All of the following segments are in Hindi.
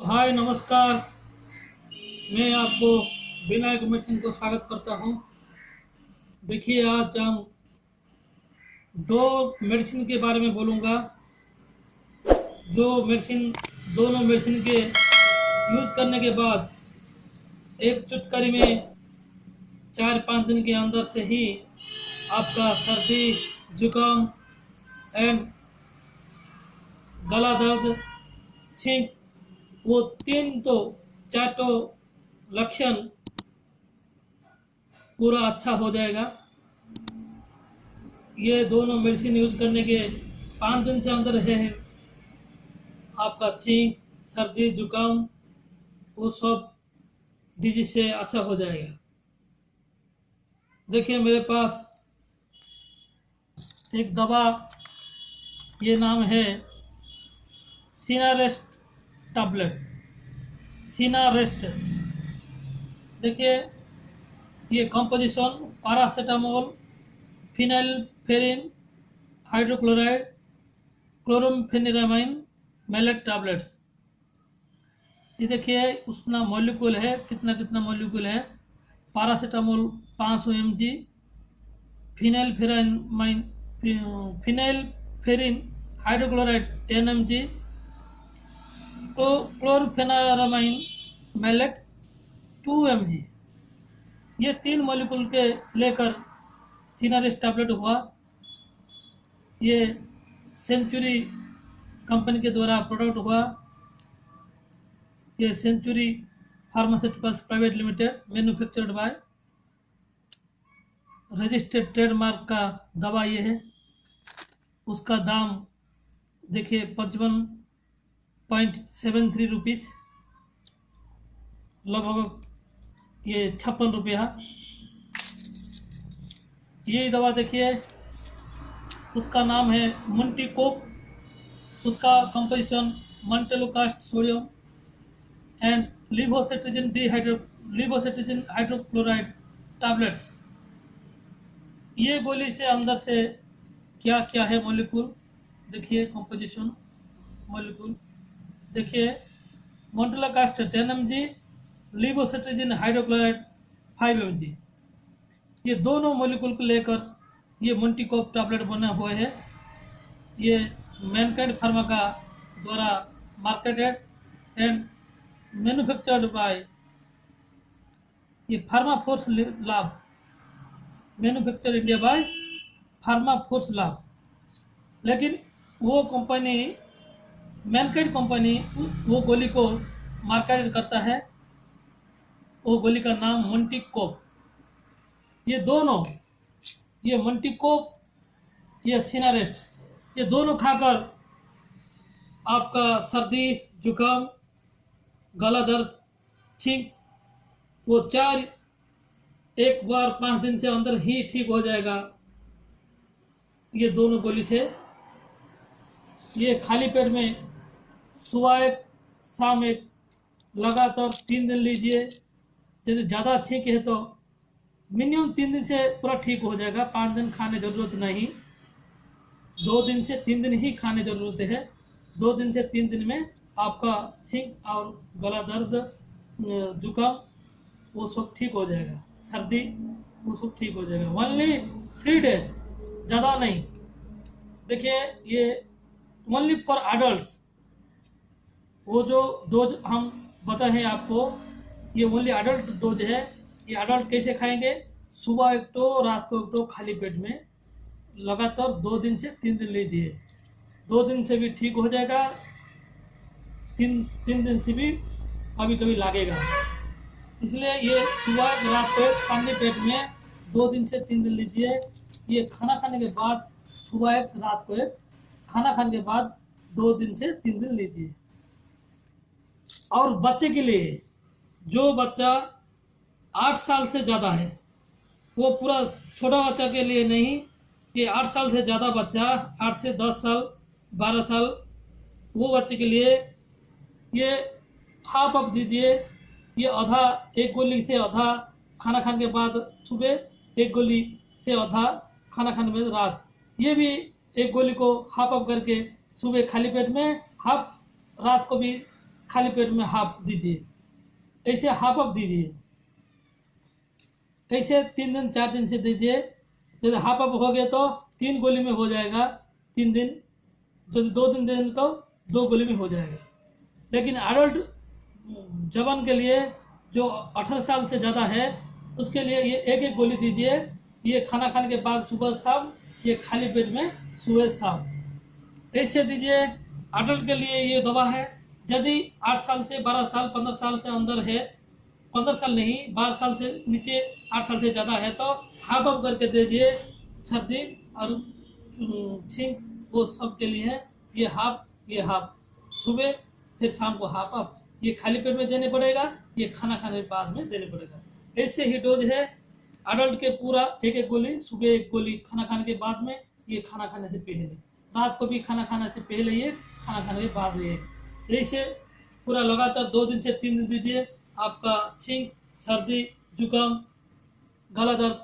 हाय नमस्कार। मैं आपको विनायक मेडिसिन को स्वागत करता हूं। देखिए, आज हम दो मेडिसिन के बारे में बोलूँगा। जो मेडिसिन दोनों मेडिसिन के यूज करने के बाद एक चुटकी में 4-5 दिन के अंदर से ही आपका सर्दी, जुकाम एंड गला दर्द, छींक, वो तीन तो चार तो लक्षण पूरा अच्छा हो जाएगा। ये दोनों मेडिसिन यूज करने के 5 दिन से अंदर है आपका छींक, सर्दी, जुकाम वो सब डिजीज से अच्छा हो जाएगा। देखिए, मेरे पास एक दवा, ये नाम है सीनारेस्ट टैबलेट, सीनारेस्ट। देखिए, ये composition paracetamol, phenylephrine hydrochloride, chlorpheniramine, maleate tablets. ये देखिए उसका मॉलिक्यूल है, कितना कितना मॉलिक्यूल है। Paracetamol 500 mg, phenylpheramine phenylephrine hydrochloride 10 mg, तो क्लोरफेनारामाइन मैलेट 2 mg। ये 3 मॉलिक्यूल के लेकर सीनारेस्ट टैबलेट हुआ। ये सेंचुरी कंपनी के द्वारा प्रोडक्ट हुआ। ये century pharmaceuticals private limited, manufactured by, registered trademark का दवा ये है। उसका दाम देखिए 55.73 रुपीज़, लगभग ये 56 रुपया। ये दवा देखिए, उसका नाम है मोंटीकोप। उसका composition montelukast sodium and levocetirizine hydrochloride tablets. ये गोली से अंदर से क्या क्या है मॉलिक्यूल देखिए, कंपोजिशन मॉलिक्यूल देखिए। मोंटेलोकास्ट 10 mg, लिवोसेट्रिजिन हाइड्रोक्लोराइड 5 mg। ये दोनों मॉलिक्यूल को लेकर ये मोंटीकोप टैबलेट बना हुआ है। ये मैनकाइंड फार्मा का द्वारा मार्केटेड एंड मैन्युफैक्चर्ड बाय ये pharma force lab, manufacture India by pharma force lab. लेकिन वो कंपनी, मैनकाइंड कंपनी, वो गोली को मार्केट करता है। वो गोली का नाम मोंटीकोप। ये दोनों, ये मोंटीकोप, ये सीनारेस्ट, ये दोनों खाकर आपका सर्दी, जुकाम, गला दर्द, छींक वो एक बार 5 दिन से अंदर ही ठीक हो जाएगा। ये दोनों गोली से। ये खाली पेट में सुबह एक, शाम एक, लगातार 3 दिन लीजिए। यदि ज़्यादा छींक है तो मिनिमम 3 दिन से पूरा ठीक हो जाएगा। 5 दिन खाने ज़रूरत नहीं, 2 दिन से 3 दिन ही खाने ज़रूरत है। 2 दिन से 3 दिन में आपका छींक और गला दर्द, जुकाम वो सब ठीक हो जाएगा। सर्दी वो सब ठीक हो जाएगा। ओनली 3 डेज, ज़्यादा नहीं। देखिए, ये ओनली फॉर एडल्ट्स। वो जो डोज हम बताए हैं आपको, ये ओनली एडल्ट डोज है। ये एडल्ट कैसे खाएंगे? सुबह एक तो, रात को एक तो, खाली पेट में लगातार 2 दिन से 3 दिन लीजिए। 2 दिन से भी ठीक हो जाएगा, 3 दिन से भी कभी कभी लगेगा। इसलिए ये सुबह, रात को एक, खाली पेट में 2 दिन से 3 दिन लीजिए। ये खाना खाने के बाद सुबह एक, रात को एक, खाना खाने के बाद 2 दिन से 3 दिन लीजिए। और बच्चे के लिए, जो बच्चा 8 साल से ज़्यादा है, वो पूरा छोटा बच्चा के लिए नहीं। ये 8 साल से ज़्यादा बच्चा, 8 से 10 साल, 12 साल, वो बच्चे के लिए ये हाफ ऑफ दीजिए। ये आधा, एक गोली से आधा खाना खाने के बाद सुबह, एक गोली से आधा खाना खाने में रात। ये भी एक गोली को हाफ ऑफ करके सुबह खाली पेट में, हाफ रात को भी खाली पेट में हाफ दीजिए, ऐसे हाफ अप दीजिए, ऐसे 3 दिन 4 दिन से दीजिए। जैसे हाफ अप हो गया तो 3 गोली में हो जाएगा 3 दिन, यदि 2 दिन देंगे तो 2 गोली में हो जाएगा। लेकिन एडल्ट जवान के लिए जो 18 साल से ज़्यादा है उसके लिए ये एक एक गोली दीजिए। ये खाना खाने के बाद सुबह शाम, ये खाली पेट में सुबह शाम, ऐसे दीजिए। एडल्ट के लिए ये दवा है। यदि 8 साल से 12 साल 15 साल से अंदर है, 15 साल नहीं 12 साल से नीचे 8 साल से ज़्यादा है तो हाफ अप करके दीजिए। सर्दी और छींक वो सब के लिए है। ये हाफ सुबह फिर शाम को हाफ अप, ये खाली पेट में देने पड़ेगा, ये खाना खाने के बाद में देने पड़ेगा। ऐसे ही डोज है एडल्ट के पूरा एक एक गोली, सुबह एक गोली खाना खाने के बाद में, ये खाना खाने से पहले, रात को भी खाना खाने से पहले ये, खाना खाने के बाद ये। ऐसे पूरा लगातार 2 दिन से 3 दिन दीजिए। आपका छींक, सर्दी, जुकाम, गला दर्द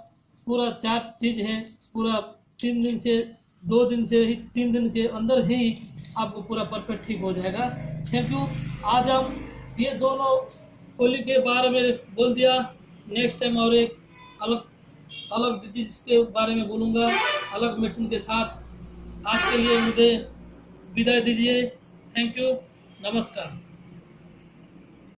पूरा 4 चीज़ है, पूरा 3 दिन से 2 दिन से ही 3 दिन के अंदर ही आपको पूरा परफेक्ट ठीक हो जाएगा। Thank you. आज हम ये दोनों गोली के बारे में बोल दिया। नेक्स्ट टाइम और एक अलग डिजीज के बारे में बोलूँगा, अलग मेडिसिन के साथ। आज के लिए मुझे विदाई दीजिए। थैंक यू, नमस्कार।